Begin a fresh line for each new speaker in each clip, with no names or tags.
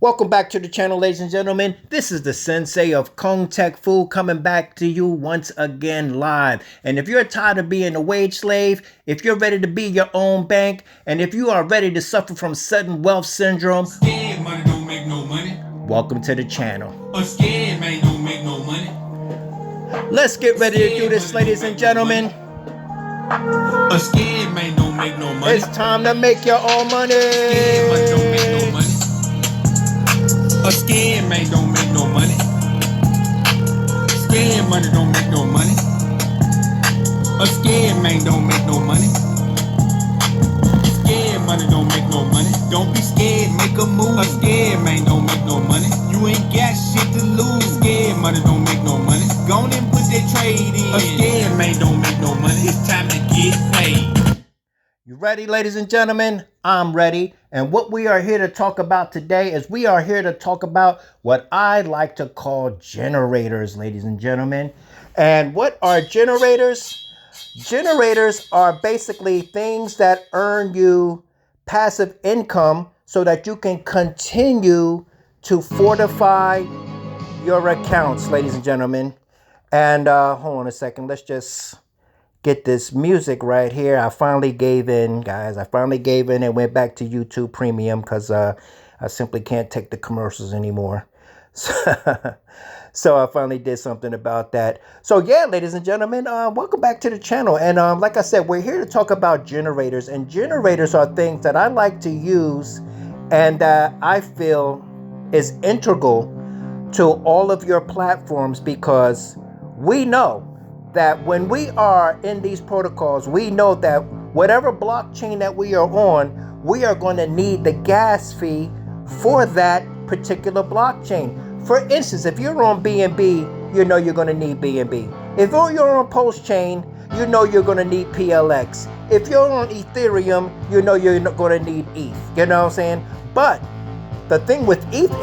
Welcome back to the channel, ladies and gentlemen. This is the Sensei of Kung Tech Fu coming back to you once again live. And if you're tired of being a wage slave, if you're ready to be your own bank, and if you are ready to suffer from sudden wealth syndrome,
scared money don't make no money.
Welcome to the channel.
A scared man don't make no money.
Let's get ready to do this, ladies and gentlemen.
A scared man don't make no money.
It's time to make your own money.
Scared money don't make no money. A scared man don't make no money. Scared money don't make no money. A scared man don't make no money. Scared money don't make no money. Don't be scared, make a move. A scared man don't make no money. You ain't got shit to lose. Scared money don't make no money. Go on and put that trade in. A scared man don't make no money. It's time to get paid.
You ready, ladies and gentlemen? I'm ready. And what we are here to talk about today is we are here to talk about what I like to call generators, ladies and gentlemen. And what are generators? Generators are basically things that earn you passive income so that you can continue to fortify your accounts, ladies and gentlemen. And hold on a second. Let's just get this music right here. I finally gave in, guys. I finally gave in and went back to YouTube Premium because I simply can't take the commercials anymore. So I finally did something about that. So yeah, ladies and gentlemen, welcome back to the channel. And like I said, we're here to talk about generators. And generators are things that I like to use and that I feel is integral to all of your platforms, because we know that when we are in these protocols, we know that whatever blockchain that we are on, we are going to need the gas fee for that particular blockchain. For instance, if you're on BNB, you know you're going to need BNB. If you're on Pulschain, you know you're going to need PLX. If you're on Ethereum, you know you're going to need ETH. You know what I'm saying? But the thing with ETH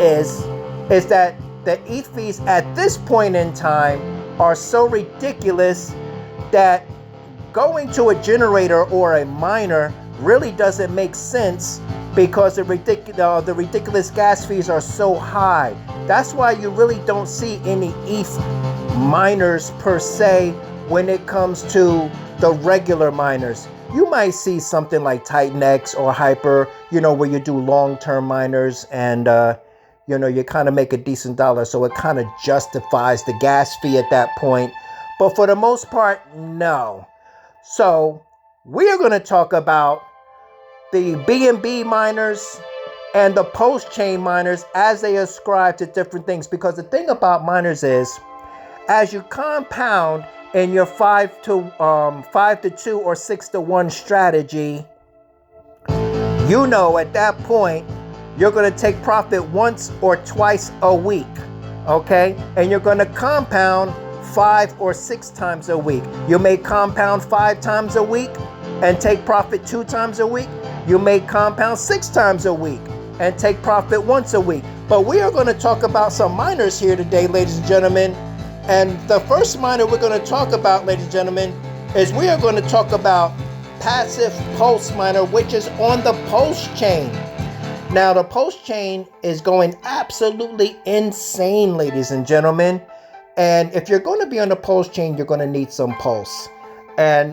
is that the ETH fees at this point in time are so ridiculous that going to a generator or a miner really doesn't make sense, because the ridiculous gas fees are so high. That's why you really don't see any ETH miners per se when it comes to the regular miners. You might see something like TitanX or Hyper, you know, where you do long-term miners and you know, you kind of make a decent dollar, so it kind of justifies the gas fee at that point. But for the most part, no. So we are going to talk about the BNB miners and the post-chain miners as they ascribe to different things. Because the thing about miners is, as you compound in your 5 to 2 or 6 to 1 strategy, you know at that point you're going to take profit once or twice a week, okay? And you're going to compound 5 or 6 times a week. You may compound 5 times a week and take profit 2 times a week. You may compound 6 times a week and take profit once a week. But we are going to talk about some miners here today, ladies and gentlemen. And the first miner we're going to talk about, ladies and gentlemen, is we are going to talk about passive pulse miner, which is on the Pulse chain. Now, the Pulse chain is going absolutely insane, ladies and gentlemen. And if you're going to be on the Pulse chain, you're going to need some pulse. And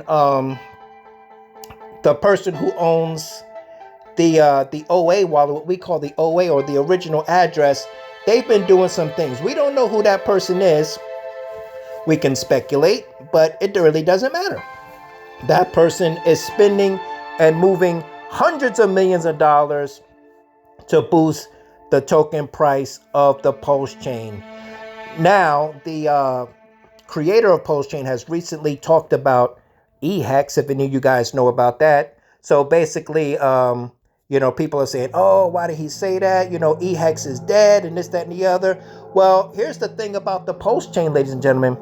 the person who owns the OA wallet, what we call the OA or the original address, they've been doing some things. We don't know who that person is. We can speculate, but it really doesn't matter. That person is spending and moving hundreds of millions of dollars to boost the token price of the Pulse chain. Now, the creator of Pulse chain has recently talked about EHEX, if any of you guys know about that. So basically, you know, people are saying, oh, why did he say that? You know, EHEX is dead and this, that, and the other. Well, here's the thing about the Pulse chain, ladies and gentlemen.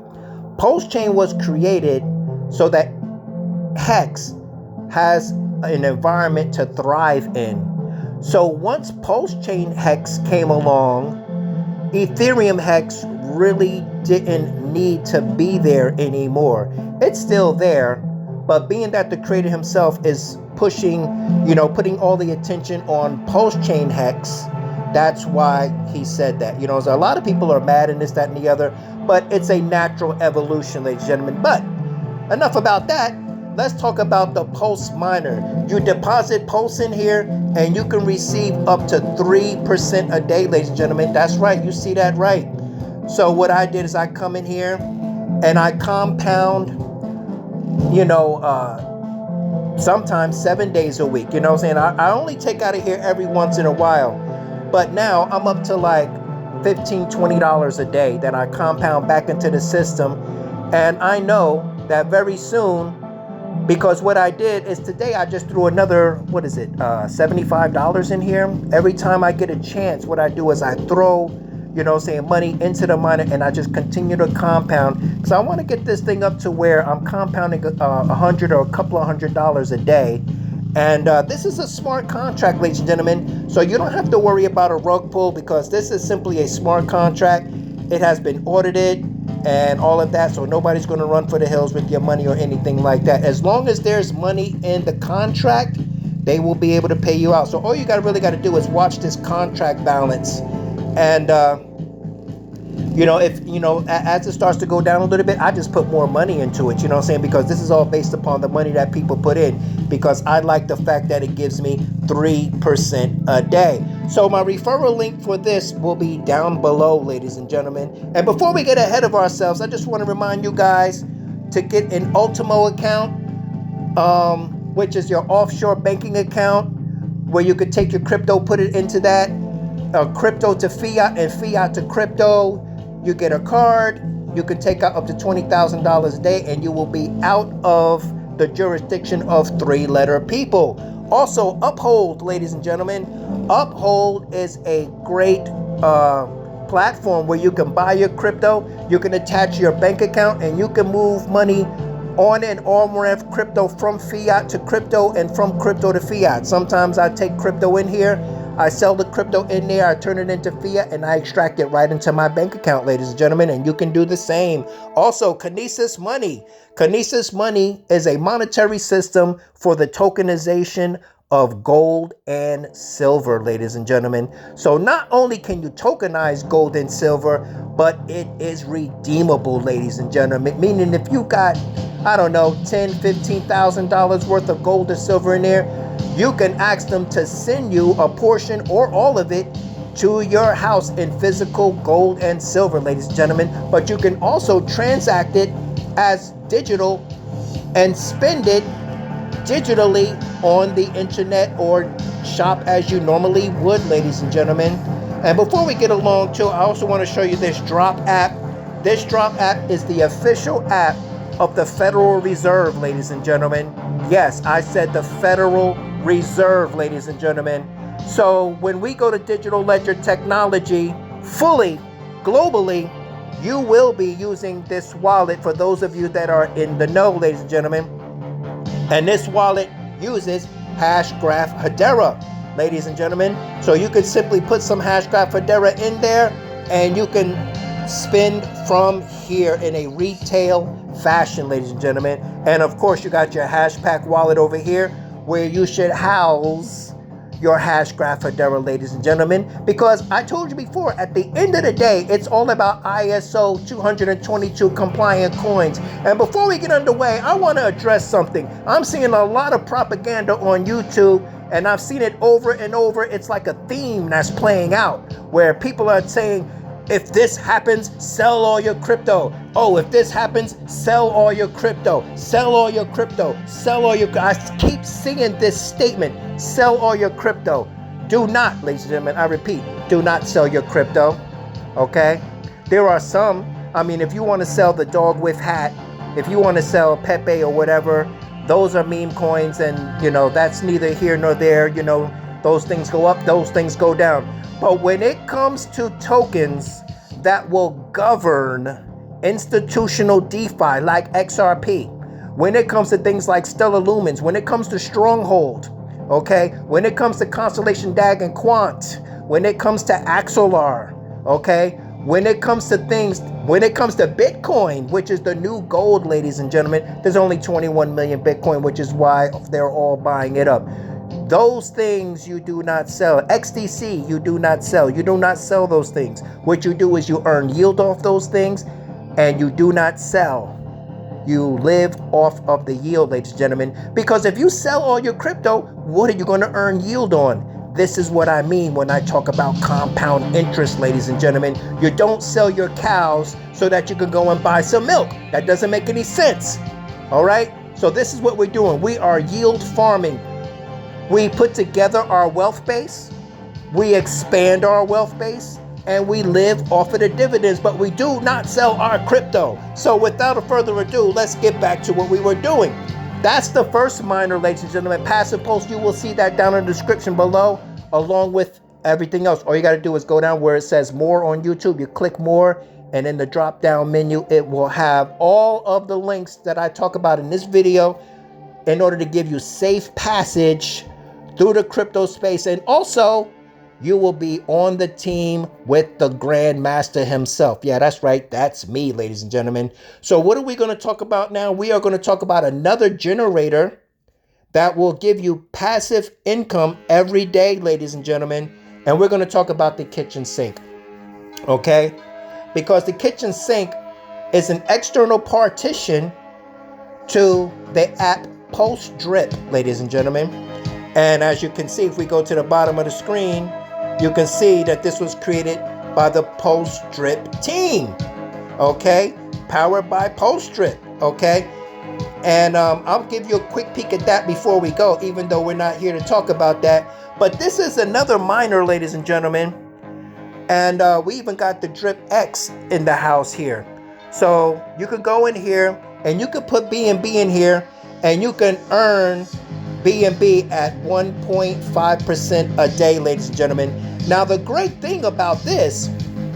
Pulse chain was created so that Hex has an environment to thrive in. So once Pulse chain Hex came along, Ethereum Hex really didn't need to be there anymore. It's still there, but being that the creator himself is pushing, you know, putting all the attention on Pulse chain Hex, That's why he said that. You know, so a lot of people are mad and this, that, and the other, but it's a natural evolution, ladies and gentlemen. But enough about that. Let's talk about the Pulse miner. You deposit Pulse in here and you can receive up to 3% a day, ladies and gentlemen. That's right. You see that right. So what I did is I come in here and I compound, you know, sometimes 7 days a week. You know what I'm saying? I only take out of here every once in a while. But now I'm up to like $15, $20 a day that I compound back into the system. And I know that very soon, because what I did is today I just threw another, what is it, $75 in here. Every time I get a chance, what I do is I throw, you know, saying money into the miner and I just continue to compound, because I want to get this thing up to where I'm compounding $100 or a couple of $100 a day. And this is a smart contract, ladies and gentlemen. So you don't have to worry about a rug pull, because this is simply a smart contract. It has been audited and all of that, so nobody's going to run for the hills with your money or anything like that. As long as there's money in the contract, they will be able to pay you out. So all you really got to do is watch this contract balance. And you know, if, you know, as it starts to go down a little bit, I just put more money into it, you know what I'm saying? Because this is all based upon the money that people put in, because I like the fact that it gives me 3% a day. So my referral link for this will be down below, ladies and gentlemen. And before we get ahead of ourselves, I just want to remind you guys to get an ULTIMO account, which is your offshore banking account, where you could take your crypto, put it into that, crypto to fiat and fiat to crypto. You get a card, you can take out up to $20,000 a day, and you will be out of the jurisdiction of 3-letter people. Also, UPHOLD, ladies and gentlemen. UPHOLD is a great platform where you can buy your crypto, you can attach your bank account, and you can move money on and on-ramp crypto from fiat to crypto and from crypto to fiat. Sometimes I take crypto in here, I sell the crypto in there, I turn it into fiat, and I extract it right into my bank account, ladies and gentlemen, and you can do the same. Also, KINESIS Money. KINESIS Money is a monetary system for the tokenization of gold and silver, ladies and gentlemen. So not only can you tokenize gold and silver, but it is redeemable, ladies and gentlemen. Meaning if you got, I don't know, $10,000, $15,000 worth of gold or silver in there, you can ask them to send you a portion or all of it to your house in physical gold and silver, ladies and gentlemen. But you can also transact it as digital and spend it digitally on the internet or shop as you normally would, ladies and gentlemen. And before we get along too, I also want to show you this Drop app. This Drop app is the official app of the Federal Reserve, ladies and gentlemen. Yes, I said the Federal Reserve, ladies and gentlemen. So when we go to digital ledger technology fully, globally, you will be using this wallet for those of you that are in the know, ladies and gentlemen. And this wallet uses Hashgraph Hedera, ladies and gentlemen. So you can simply put some Hashgraph Hedera in there and you can spend from here in a retail fashion, ladies and gentlemen. And of course, you got your Hashpack wallet over here where you should house your Hashgraph Hedera, ladies and gentlemen, because I told you before, at the end of the day, it's all about ISO 222 compliant coins. And before we get underway, I want to address something. I'm seeing a lot of propaganda on YouTube, and I've seen it over and over. It's like a theme that's playing out where people are saying, if this happens, sell all your crypto. Oh, if this happens, sell all your crypto. Sell all your crypto. Sell all your... I keep seeing this statement, sell all your crypto. Do not, ladies and gentlemen, I repeat, do not sell your crypto, okay? There are some, I mean, if you want to sell the dog with hat, if you want to sell Pepe or whatever, those are meme coins, and, you know, that's neither here nor there. You know, those things go up, those things go down. But when it comes to tokens that will govern institutional DeFi like XRP, when it comes to things like Stellar Lumens, when it comes to Stronghold, okay, when it comes to Constellation DAG and Quant, when it comes to Axelar, okay, when it comes to things, when it comes to Bitcoin, which is the new gold, ladies and gentlemen, there's only 21 million Bitcoin, which is why they're all buying it up. Those things you do not sell. XDC, you do not sell. You do not sell those things. What you do is you earn yield off those things, and you do not sell. You live off of the yield, ladies and gentlemen. Because if you sell all your crypto, what are you going to earn yield on? This is what I mean when I talk about compound interest, ladies and gentlemen. You don't sell your cows so that you can go and buy some milk. That doesn't make any sense. All right? So this is what we're doing. We are yield farming. We put together our wealth base. We expand our wealth base. And we live off of the dividends, but we do not sell our crypto. So without further ado, let's get back to what we were doing. That's the first miner, ladies and gentlemen. Passive Pulse, you will see that down in the description below, along with everything else. All you got to do is go down where it says more on YouTube. You click more, and in the drop down menu, it will have all of the links that I talk about in this video in order to give you safe passage through the crypto space. And also, you will be on the team with the Grandmaster himself. Yeah, that's right. That's me, ladies and gentlemen. So what are we going to talk about now? We are going to talk about another generator that will give you passive income every day, ladies and gentlemen. And we're going to talk about the kitchen sink. Okay? Because the kitchen sink is an external partition to the app Pulse Drip, ladies and gentlemen. And as you can see, if we go to the bottom of the screen, you can see that this was created by the Pulse Drip team, okay? Powered by Pulse Drip, okay? And I'll give you a quick peek at that before we go, even though we're not here to talk about that. But this is another miner, ladies and gentlemen. And we even got the Drip X in the house here. So you could go in here and you could put BNB in here and you can earn BNB at 1.5% a day, ladies and gentlemen. Now, the great thing about this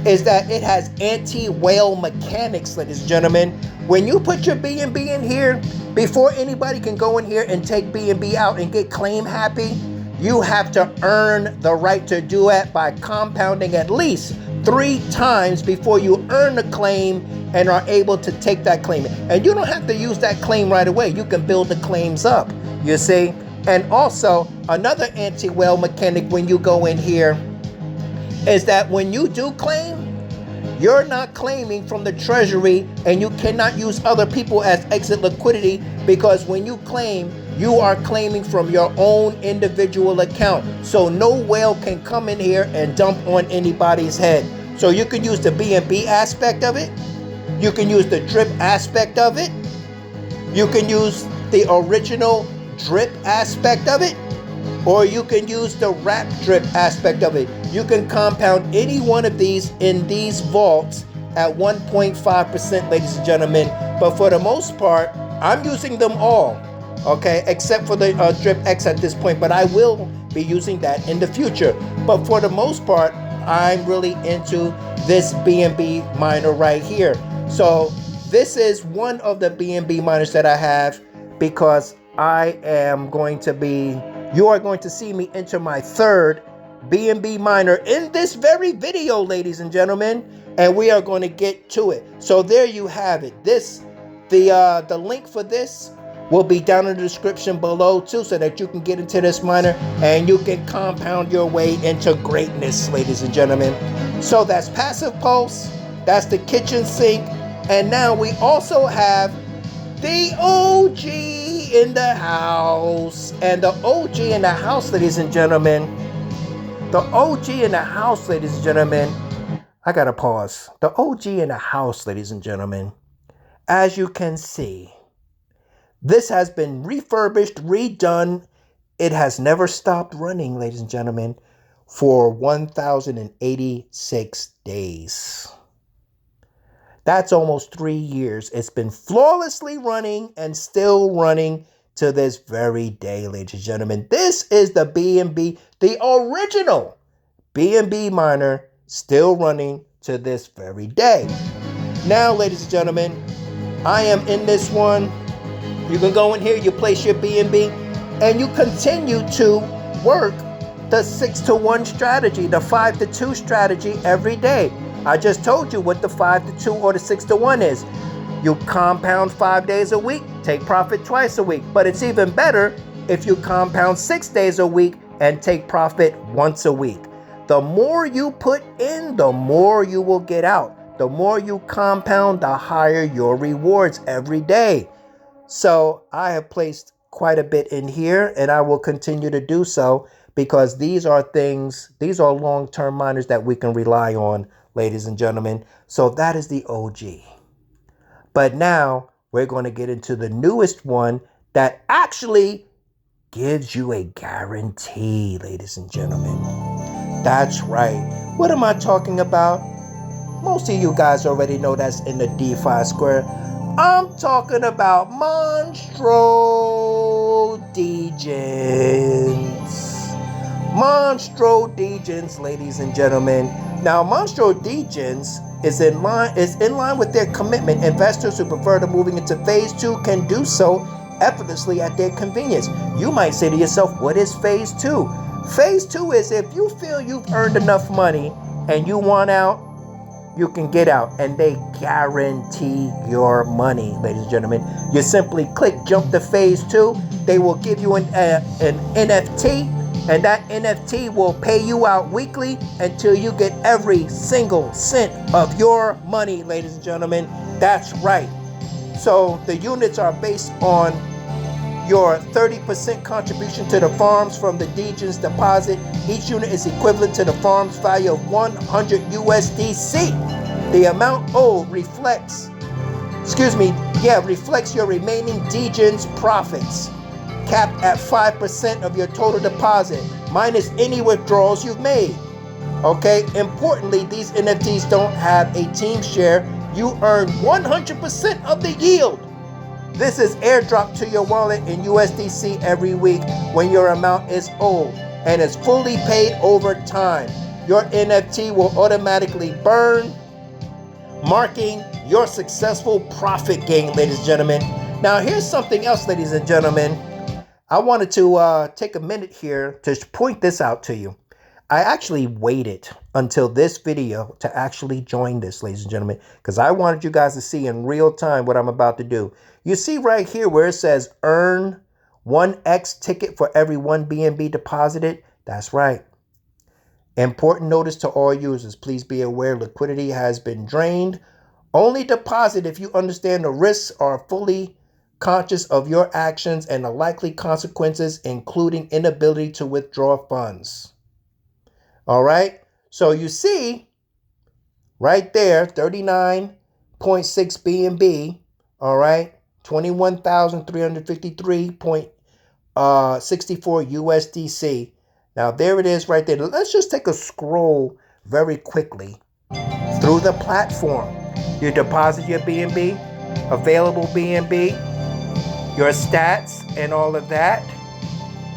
is that it has anti-whale mechanics, ladies and gentlemen. When you put your BNB in here, before anybody can go in here and take BNB out and get claim happy, you have to earn the right to do it by compounding at least 3 times before you earn the claim and are able to take that claim. And you don't have to use that claim right away. You can build the claims up, you see. And also, another anti-whale mechanic when you go in here is that when you do claim, you're not claiming from the treasury and you cannot use other people as exit liquidity, because when you claim, you are claiming from your own individual account. So no whale can come in here and dump on anybody's head. So you can use the BNB aspect of it. You can use the drip aspect of it. You can use the original drip aspect of it, or you can use the wrap drip aspect of it. You can compound any one of these in these vaults at 1.5%, ladies and gentlemen. But for the most part, I'm using them all, okay, except for the Drip X at this point, but I will be using that in the future. But for the most part, I'm really into this BNB miner right here. So this is one of the BNB miners that I have, because I am going to be, you are going to see me enter my third BNB miner in this very video, ladies and gentlemen, and we are going to get to it. So there you have it. The link for this will be down in the description below too, so that you can get into this miner and you can compound your way into greatness, ladies and gentlemen. So that's Passive Pulse, that's the kitchen sink, and now we also have the OG in the house. And the OG in the house, ladies and gentlemen, the OG in the house, ladies and gentlemen, I gotta pause. The OG in the house, ladies and gentlemen, as you can see, this has been refurbished, redone. It has never stopped running, ladies and gentlemen, for 1,086 days. That's almost 3 years. It's been flawlessly running and still running to this very day, ladies and gentlemen. This is the BNB, the original BNB miner, still running to this very day. Now, ladies and gentlemen, I am in this one. You can go in here, you place your BNB, and you continue to work the 6-to-1 strategy, the 5-to-2 strategy every day. I just told you what the 5-to-2 or the 6-to-1 is. You compound 5 days a week, take profit twice a week. But it's even better if you compound 6 days a week and take profit once a week. The more you put in, the more you will get out. The more you compound, the higher your rewards every day. So I have placed quite a bit in here, and I will continue to do so, because these are long-term miners that we can rely on, ladies and gentlemen. So that is the OG. But now we're going to get into the newest one that actually gives you a guarantee, ladies and gentlemen. That's right. What am I talking about? Most of you guys already know that's in the DeFi square. I'm talking about MONSTRO DEGENZ. MONSTRO DEGENZ, ladies and gentlemen. Now, MONSTRO DEGENZ is in line with their commitment. Investors who prefer to moving into phase 2 can do so effortlessly at their convenience. You might say to yourself, what is phase 2? Phase 2 is if you feel you've earned enough money and you want out, you can get out, and they guarantee your money, ladies and gentlemen. You simply click jump to phase 2. They will give you an NFT, and that NFT will pay you out weekly until you get every single cent of your money, ladies and gentlemen. That's right. So the units are based on your 30% contribution to the farms from the DEGENZ deposit. Each unit is equivalent to the farm's value of 100 USDC. The amount owed reflects your remaining DEGENZ profits, capped at 5% of your total deposit, minus any withdrawals you've made. Okay, importantly, these NFTs don't have a team share. You earn 100% of the yield. This is airdropped to your wallet in USDC every week when your amount is owed, and is fully paid over time. Your NFT will automatically burn, marking your successful profit gain, ladies and gentlemen. Now, here's something else, ladies and gentlemen. I wanted to take a minute here to point this out to you. I actually waited until this video to actually join this, ladies and gentlemen, because I wanted you guys to see in real time what I'm about to do. You see right here where it says earn 1x ticket for every 1 BNB deposited? That's right. Important notice to all users. Please be aware liquidity has been drained. Only deposit if you understand the risks, are fully conscious of your actions and the likely consequences, including inability to withdraw funds. All right. So you see right there, 39.6 BNB. All right. 21,353.64 USDC. Now there it is right there. Let's just take a scroll very quickly through the platform. You deposit your BNB, available BNB, your stats and all of that.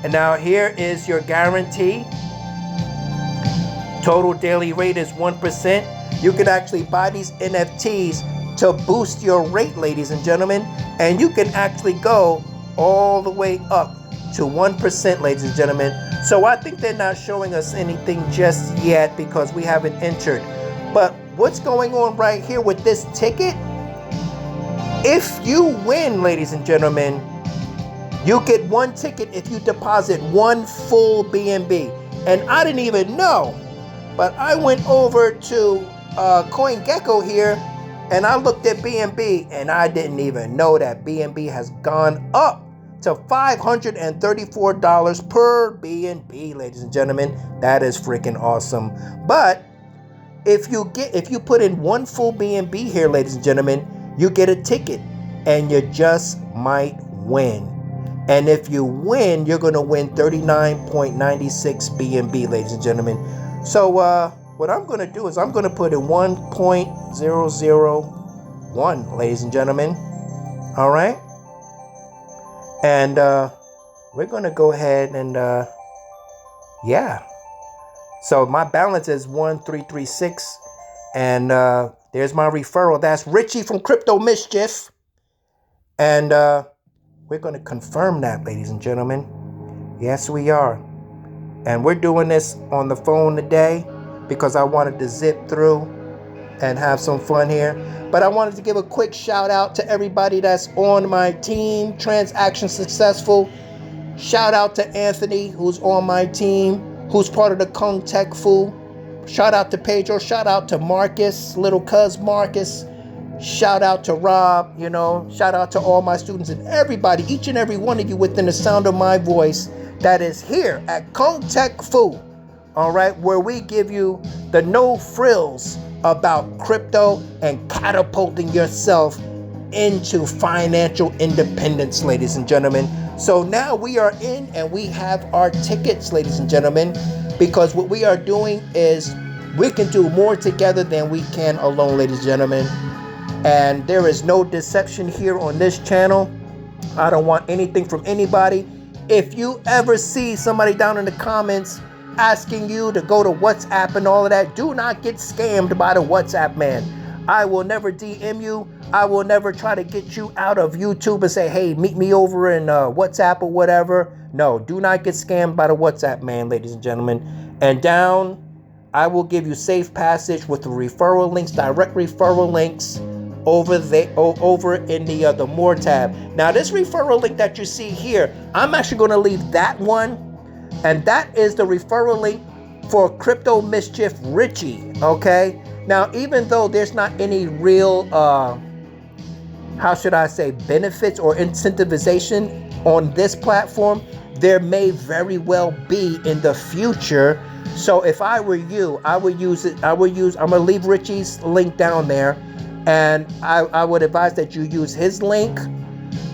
And now here is your guarantee. Total daily rate is 1%. You can actually buy these NFTs to boost your rate, ladies and gentlemen. And you can actually go all the way up to 1%, ladies and gentlemen. So I think they're not showing us anything just yet because we haven't entered. But what's going on right here with this ticket? If you win, ladies and gentlemen, you get 1 ticket if you deposit 1 full BNB. And I didn't even know. But I went over to CoinGecko here, and I looked at BNB, and I didn't even know that BNB has gone up to $534 per BNB, ladies and gentlemen. That is freaking awesome. But if you put in 1 full BNB here, ladies and gentlemen, you get a ticket, and you just might win. And if you win, you're going to win 39.96 BNB, ladies and gentlemen. So what I'm going to do is I'm going to put in 1.001, ladies and gentlemen. All right. And we're going to go ahead and, yeah. So my balance is 1,336. And there's my referral. That's Richie from Crypto Mischief. And we're going to confirm that, ladies and gentlemen. Yes, we are. And we're doing this on the phone today because I wanted to zip through and have some fun here. But I wanted to give a quick shout out to everybody that's on my team. Transaction successful. Shout out to Anthony, who's on my team, who's part of the Kung Tech Fu. Shout out to Pedro. Shout out to Marcus, little cuz Marcus. Shout out to Rob, you know. Shout out to all my students and everybody, each and every one of you within the sound of my voice that is here at Kung Tech Fu. All right, where we give you the no frills about crypto and catapulting yourself into financial independence, ladies and gentlemen. So now we are in and we have our tickets, ladies and gentlemen, because what we are doing is we can do more together than we can alone, ladies and gentlemen. And there is no deception here on this channel. I don't want anything from anybody. If you ever see somebody down in the comments asking you to go to WhatsApp and all of that, do not get scammed by the WhatsApp man. I will never DM you. I will never try to get you out of YouTube and say, hey, meet me over in WhatsApp or whatever. No, do not get scammed by the WhatsApp man, ladies and gentlemen. And down, I will give you safe passage with the referral links, direct referral links over there, over in the more tab. Now, this referral link that you see here, I'm actually going to leave that one. And that is the referral link for Crypto Mischief Richie, okay? Now, even though there's not any real, how should I say, benefits or incentivization on this platform, there may very well be in the future. So if I were you, I would use it. I'm going to leave Richie's link down there. And I would advise that you use his link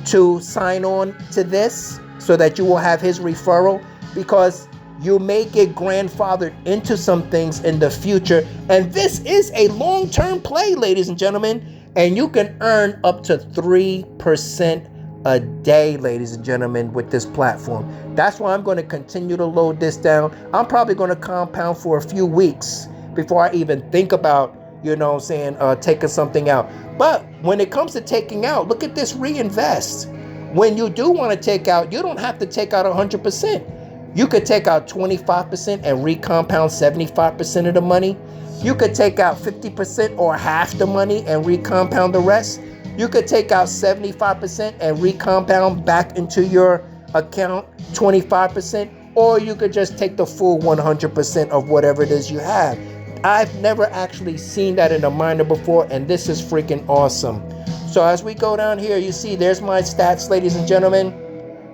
to sign on to this so that you will have his referral, because you may get grandfathered into some things in the future. And this is a long-term play, ladies and gentlemen. And you can earn up to 3% a day, ladies and gentlemen, with this platform. That's why I'm going to continue to load this down. I'm probably going to compound for a few weeks before I even think about, you know what I'm saying, taking something out. But when it comes to taking out, look at this reinvest. When you do want to take out, you don't have to take out 100%. You could take out 25% and recompound 75% of the money. You could take out 50% or half the money and recompound the rest. You could take out 75% and recompound back into your account 25%, or you could just take the full 100% of whatever it is you have. I've never actually seen that in a miner before, and this is freaking awesome. So as we go down here, you see there's my stats, ladies and gentlemen.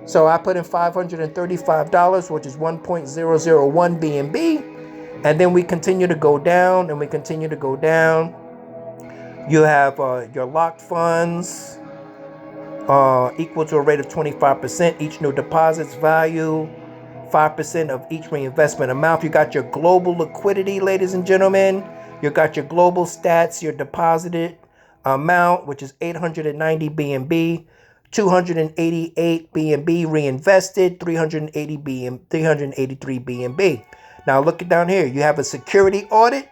So I put in $535, which is 1.001 BNB. And then we continue to go down and we continue to go down. You have your locked funds equal to a rate of 25%. Each new deposit's value, 5% of each reinvestment amount. You got your global liquidity, ladies and gentlemen. You got your global stats, your deposited amount, which is 890 BNB. 288 BNB reinvested, 383 BNB. Now look at down here. You have a security audit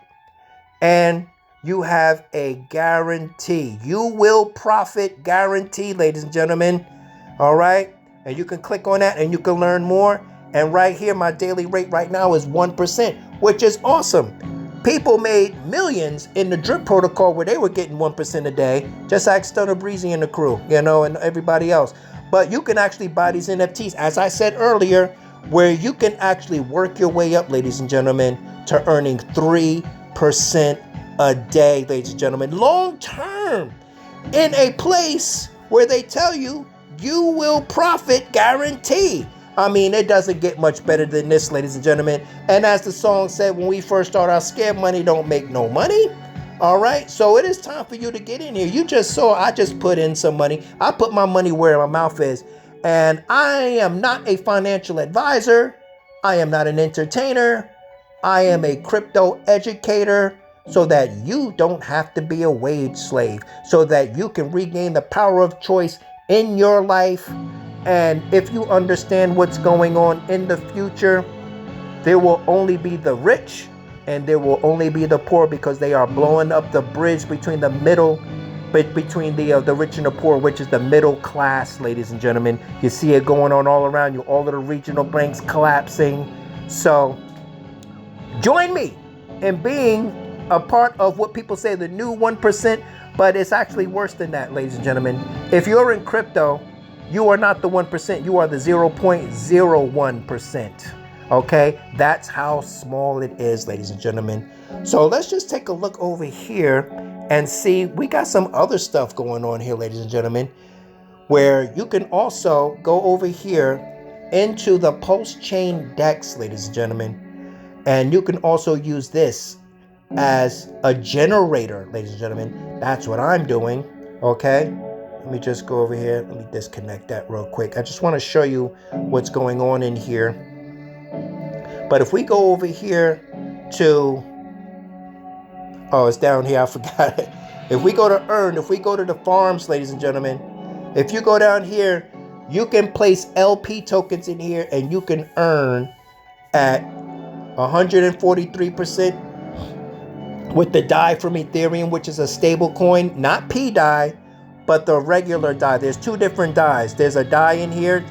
and you have a guarantee. You will profit guarantee, ladies and gentlemen. All right. And you can click on that and you can learn more. And right here, my daily rate right now is 1%, which is awesome. People made millions in the drip protocol where they were getting 1% a day, just like Stunner Breezy and the crew, you know, and everybody else. But you can actually buy these NFTs, as I said earlier, where you can actually work your way up, ladies and gentlemen, to earning 3% a day, ladies and gentlemen, long term, in a place where they tell you you will profit guarantee. I mean, it doesn't get much better than this, ladies and gentlemen. And as the song said, when we first start out, scared money don't make no money. All right. So it is time for you to get in here. You just saw I just put in some money. I put my money where my mouth is. And I am not a financial advisor. I am not an entertainer. I am a crypto educator, so that you don't have to be a wage slave, so that you can regain the power of choice in your life. And if you understand what's going on in the future, there will only be the rich and there will only be the poor, because they are blowing up the bridge between the middle, between the rich and the poor, which is the middle class, ladies and gentlemen. You see it going on all around you, all of the regional banks collapsing. So join me in being a part of what people say the new 1%, but it's actually worse than that, ladies and gentlemen. If you're in crypto you are not the 1%. You are the 0.01%. Okay, that's how small it is, ladies and gentlemen. So let's just take a look over here and see. We got some other stuff going on here, ladies and gentlemen, where you can also go over here into the Pulschain DEX, ladies and gentlemen, and you can also use this as a generator, ladies and gentlemen. That's what I'm doing. Okay, let me just go over here. Let me disconnect that real quick. I just want to show you what's going on in here. But if we go over here to, oh, it's down here, I forgot it. If we go to earn, if we go to the farms, ladies and gentlemen, if you go down here, you can place LP tokens in here and you can earn at 143% with the DAI from Ethereum, which is a stable coin, not P DAI, but the regular DAI. There's two different DAIs. There's a DAI in here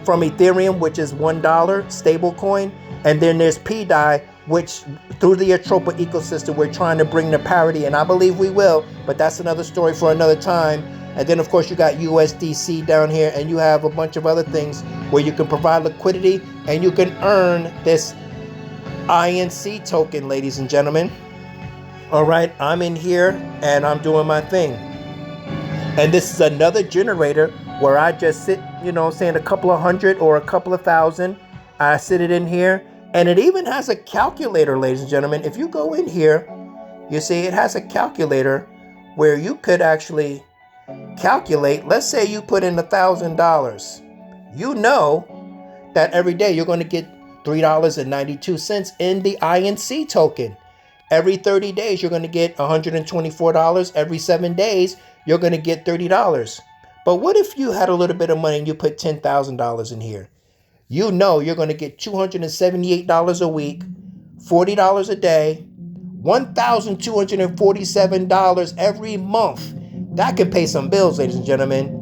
from Ethereum, which is $1 stable coin. And then there's P DAI, which through the Atropa ecosystem, we're trying to bring the parity, and I believe we will, but that's another story for another time. And then, of course, you got USDC down here, and you have a bunch of other things where you can provide liquidity, and you can earn this INC token, ladies and gentlemen. All right, I'm in here, and I'm doing my thing. And this is another generator where I just sit, you know, saying a couple of hundred or a couple of thousand. I sit it in here. And it even has a calculator, ladies and gentlemen. If you go in here, you see it has a calculator where you could actually calculate. Let's say you put in $1,000. You know that every day you're going to get $3.92 in the INC token. Every 30 days, you're going to get $124. Every 7 days, you're going to get $30. But what if you had a little bit of money and you put $10,000 in here? You know you're going to get $278 a week, $40 a day, $1,247 every month. That could pay some bills, ladies and gentlemen.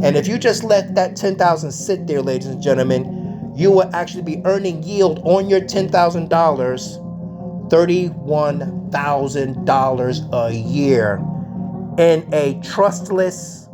And if you just let that $10,000 sit there, ladies and gentlemen, you will actually be earning yield on your $10,000, $31,000 a year in a trustless,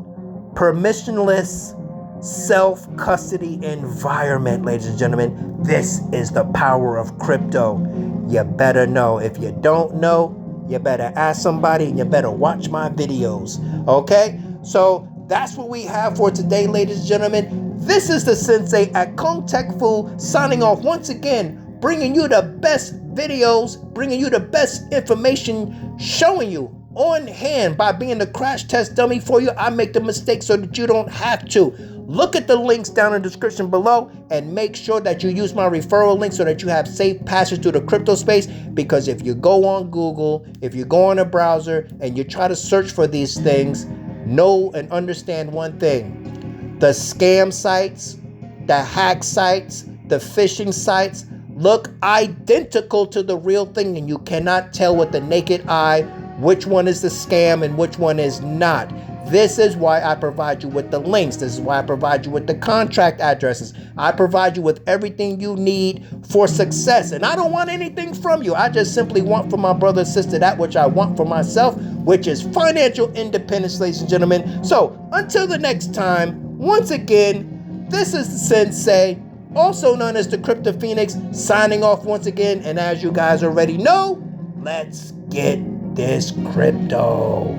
permissionless, self-custody environment, ladies and gentlemen. This is the power of crypto. You better know. If you don't know, you better ask somebody, and you better watch my videos. Okay? So that's what we have for today, ladies and gentlemen. This is the Sensei at Kung Tech Fu signing off once again, bringing you the best videos, bringing you the best information, showing you on hand by being the crash test dummy for you. I make the mistake so that you don't have to. Look at the links down in the description below and make sure that you use my referral link so that you have safe passage through the crypto space. Because if you go on Google, if you go on a browser and you try to search for these things, know and understand one thing. The scam sites, the hack sites, the phishing sites look identical to the real thing, and you cannot tell with the naked eye which one is the scam and which one is not. This is why I provide you with the links. This is why I provide you with the contract addresses. I provide you with everything you need for success. And I don't want anything from you. I just simply want for my brother and sister that which I want for myself, which is financial independence, ladies and gentlemen. So until the next time, once again, this is the Sensei, also known as the Crypto Phoenix, signing off once again. And as you guys already know, let's get this crypto.